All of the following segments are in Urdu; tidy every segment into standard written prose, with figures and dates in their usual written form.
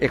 1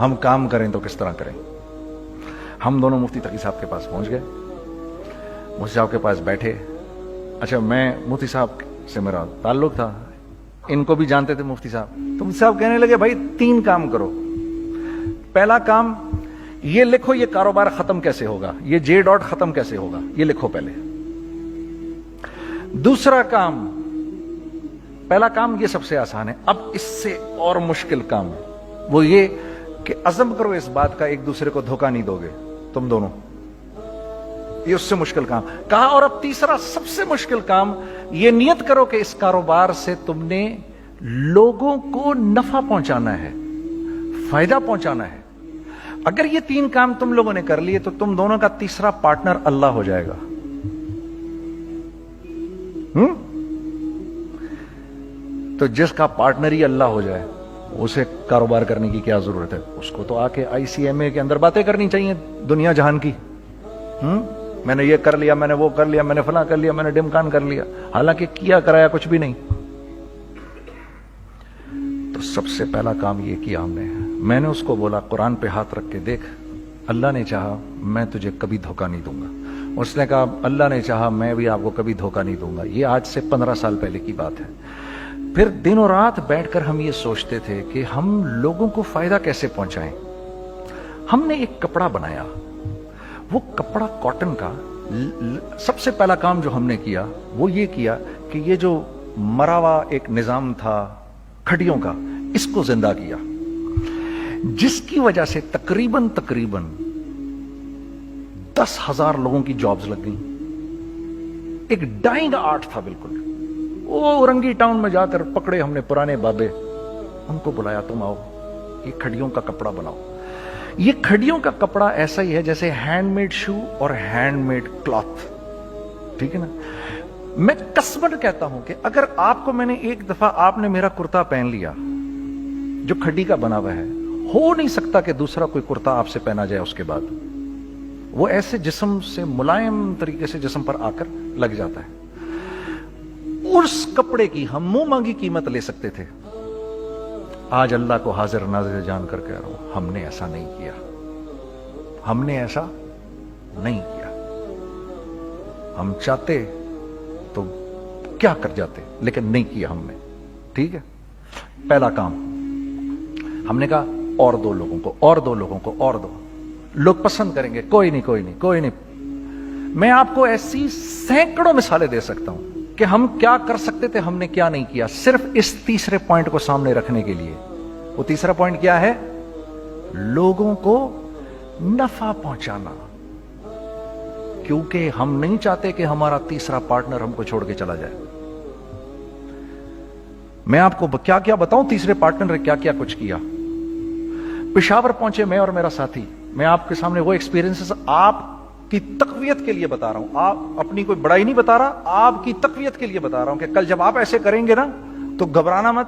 ہم کام کریں تو کس طرح کریں. ہم دونوں مفتی تقی صاحب کے پاس پہنچ گئے. مفتی صاحب کے پاس بیٹھے. اچھا میں مفتی صاحب سے میرا تعلق تھا, ان کو بھی جانتے تھے مفتی صاحب. تو مفتی صاحب کہنے لگے بھائی 3 کام کرو. پہلا کام یہ لکھو یہ کاروبار ختم کیسے ہوگا, یہ جے ڈاٹ ختم کیسے ہوگا, یہ لکھو پہلے. دوسرا کام, پہلا کام یہ سب سے آسان ہے, اب اس سے اور مشکل کام وہ یہ کہ عزم کرو اس بات کا ایک دوسرے کو دھوکہ نہیں دو گے تم دونوں, یہ اس سے مشکل کام کہا. اور اب تیسرا سب سے مشکل کام, یہ نیت کرو کہ اس کاروبار سے تم نے لوگوں کو نفع پہنچانا ہے, فائدہ پہنچانا ہے. اگر یہ 3 کام تم لوگوں نے کر لیے تو تم دونوں کا تیسرا پارٹنر اللہ ہو جائے گا. تو جس کا پارٹنر ہی اللہ ہو جائے اسے کاروبار کرنے کی کیا ضرورت ہے؟ اس کو تو آ کے ICMA کے اندر باتیں کرنی چاہیے دنیا جہان کی. میں نے یہ کر لیا, میں نے وہ کر لیا, میں نے فلاں کر لیا, میں نے ڈمکان کر لیا, حالانکہ کیا کرایا کچھ بھی نہیں. تو سب سے پہلا کام یہ کیا ہم نے. میں نے اس کو بولا قرآن پہ ہاتھ رکھ کے دیکھ, اللہ نے چاہا میں تجھے کبھی دھوکہ نہیں دوں گا. اس نے کہا اللہ نے چاہا میں بھی آپ کو کبھی دھوکہ نہیں دوں گا. یہ آج سے 15 سال پہلے کی بات ہے. پھر دن و رات بیٹھ کر ہم یہ سوچتے تھے کہ ہم لوگوں کو فائدہ کیسے پہنچائیں. ہم نے ایک کپڑا بنایا, وہ کپڑا کاٹن کا. سب سے پہلا کام جو ہم نے کیا وہ یہ کیا کہ یہ جو مرا ہوا ایک نظام تھا کھڑیوں کا, اس کو زندہ کیا, جس کی وجہ سے تقریباً 10,000 لوگوں کی جابز لگ گئیں. ایک ڈائنگ آرٹ تھا بالکل. وہ اورنگی ٹاؤن میں جا کر پکڑے ہم نے پرانے بابے, ان کو بلایا تم آؤ یہ کھڑیوں کا کپڑا بناؤ. یہ کھڑیوں کا کپڑا ایسا ہی ہے جیسے ہینڈ میڈ شو اور ہینڈ میڈ کلاتھ, ٹھیک ہے نا. میں قسمن کہتا ہوں کہ اگر آپ کو میں نے ایک دفعہ آپ نے میرا کرتا پہن لیا جو کھڑی کا بنا ہوا ہے, ہو نہیں سکتا کہ دوسرا کوئی کرتا آپ سے پہنا جائے اس کے بعد. وہ ایسے جسم سے ملائم طریقے سے جسم پر آ کر لگ جاتا ہے. اس کپڑے کی ہم منہ مانگی قیمت لے سکتے تھے. آج اللہ کو حاضر ناظر جان کر کہہ رہا ہوں, ہم نے ایسا نہیں کیا. ہم نے ایسا نہیں کیا. ہم چاہتے تو کیا کر جاتے, لیکن نہیں کیا ہم نے. ٹھیک ہے, پہلا کام ہم نے کہا اور 2 لوگوں کو, اور 2 لوگوں کو, اور 2 لوگ پسند کریں گے. کوئی نہیں, کوئی نہیں, کوئی نہیں. میں آپ کو ایسی سینکڑوں مثالیں دے سکتا ہوں کہ ہم کیا کر سکتے تھے, ہم نے کیا نہیں کیا, صرف اس تیسرے پوائنٹ کو سامنے رکھنے کے لیے. وہ تیسرا پوائنٹ کیا ہے؟ لوگوں کو نفع پہنچانا. کیونکہ ہم نہیں چاہتے کہ ہمارا تیسرا پارٹنر ہم کو چھوڑ کے چلا جائے. میں آپ کو کیا کیا بتاؤں, تیسرے پارٹنر نے کیا کیا کچھ کیا. پشاور پہنچے میں اور میرا ساتھی. میں آپ کے سامنے وہ ایکسپیرینسز آپ کی تقویت کے لیے بتا رہا ہوں, آپ اپنی کوئی بڑائی نہیں بتا رہا, آپ کی تقویت کے لیے بتا رہا ہوں کہ کل جب آپ ایسے کریں گے نا تو گھبرانا مت.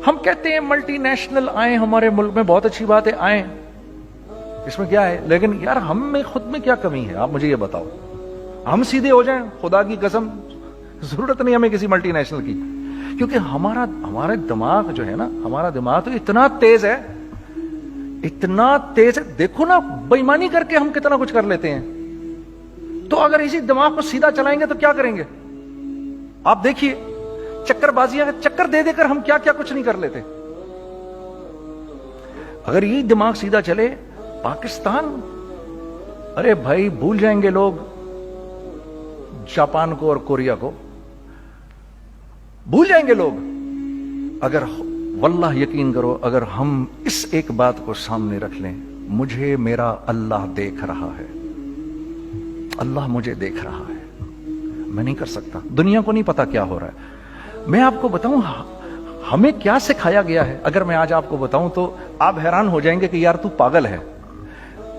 ہم کہتے ہیں ملٹی نیشنل آئیں ہمارے ملک میں, بہت اچھی بات ہے, آئیں, اس میں کیا ہے, لیکن یار ہم میں خود میں کیا کمی ہے, آپ مجھے یہ بتاؤ. ہم سیدھے ہو جائیں, خدا کی قسم ضرورت نہیں ہمیں کسی ملٹی نیشنل کی. کیونکہ ہمارا دماغ جو ہے نا, ہمارا دماغ تو اتنا تیز ہے, اتنا تیز ہے. دیکھو نا بے ایمانی کر کے ہم کتنا کچھ کر لیتے ہیں. تو اگر اسی دماغ کو سیدھا چلائیں گے تو کیا کریں گے آپ دیکھیے. چکر بازیاں چکر دے دے کر ہم کیا کیا کچھ نہیں کر لیتے. اگر یہ دماغ سیدھا چلے, پاکستان, ارے بھائی بھول جائیں گے لوگ جاپان کو اور کوریا کو, بھول جائیں گے لوگ. اگر واللہ یقین کرو, اگر ہم اس ایک بات کو سامنے رکھ لیں, مجھے میرا اللہ دیکھ رہا ہے, اللہ مجھے دیکھ رہا ہے, میں نہیں کر سکتا. دنیا کو نہیں پتا کیا ہو رہا ہے. میں آپ کو بتاؤں ہمیں کیا سکھایا گیا ہے, اگر میں آج آپ کو بتاؤں تو آپ حیران ہو جائیں گے کہ یار تو پاگل ہے.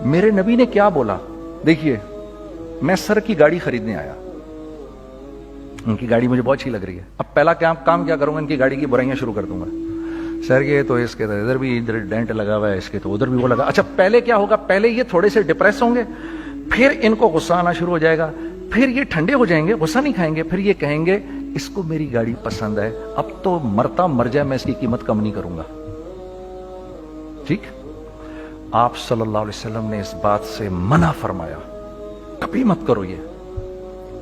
میرے نبی نے کیا بولا, دیکھیے میں سر کی گاڑی خریدنے آیا, ان کی گاڑی مجھے بہت اچھی لگ رہی ہے. اب پہلا کام کیا کروں گا, ان کی گاڑی کی برائیاں شروع کر دوں گا. سر یہ تو اس کے تو ادھر بھی ادھر ڈینٹ لگا ہوا ہے, اس کے تو ادھر بھی وہ لگا. اچھا پہلے کیا ہوگا, پہلے یہ تھوڑے سے ڈپریس ہوں گے, پھر ان کو غصہ آنا شروع ہو جائے گا, پھر یہ ٹھنڈے ہو جائیں گے, غصہ نہیں کھائیں گے, پھر یہ کہیں گے اس کو میری گاڑی پسند ہے, اب تو مرتا مر جائے میں اس کی قیمت کم نہیں کروں گا. ٹھیک. آپ صلی اللہ علیہ وسلم نے اس بات سے منع فرمایا, کبھی مت کرو یہ.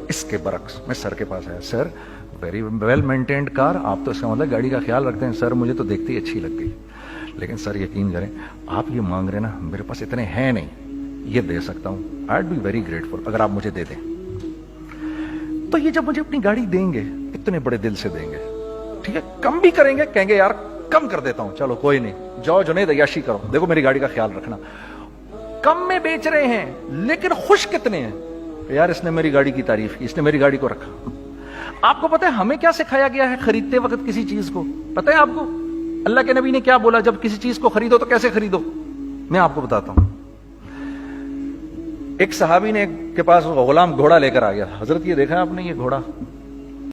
اس کے برعکس میں سر کے پاس آیا, سر ویری ویل مینٹینڈ کار, آپ تو اس کا مطلب گاڑی کا خیال رکھتے ہیں. سر مجھے تو دیکھتے ہی اچھی لگ گئی, لیکن سر یقین کریں آپ یہ مانگ رہے نا, میرے پاس اتنے ہیں نہیں, یہ دے سکتا ہوں. I would be very grateful اگر آپ مجھے دے دیں. تو یہ جب مجھے اپنی گاڑی دیں گے اتنے بڑے دل سے دیں گے, ٹھیک ہے, کم بھی کریں گے, کہیں گے یار کم کر دیتا ہوں, چلو کوئی نہیں, جاؤ جنید عیاشی کرو, دیکھو میری گاڑی کا خیال رکھنا. کم میں بیچ رہے ہیں لیکن خوش کتنے ہیں, یار اس نے میری گاڑی کی تعریف کی, اس نے میری گاڑی کو رکھا. آپ کو پتہ ہے ہمیں کیا سکھایا گیا ہے خریدتے وقت کسی چیز کو؟ پتہ ہے آپ کو اللہ کے نبی نے کیا بولا, جب کسی چیز کو خریدو تو کیسے خریدو؟ میں آپ کو بتاتا ہوں. ایک صحابی نے کے پاس غلام گھوڑا لے کر آ گیا. حضرت یہ دیکھا آپ نے, یہ گھوڑا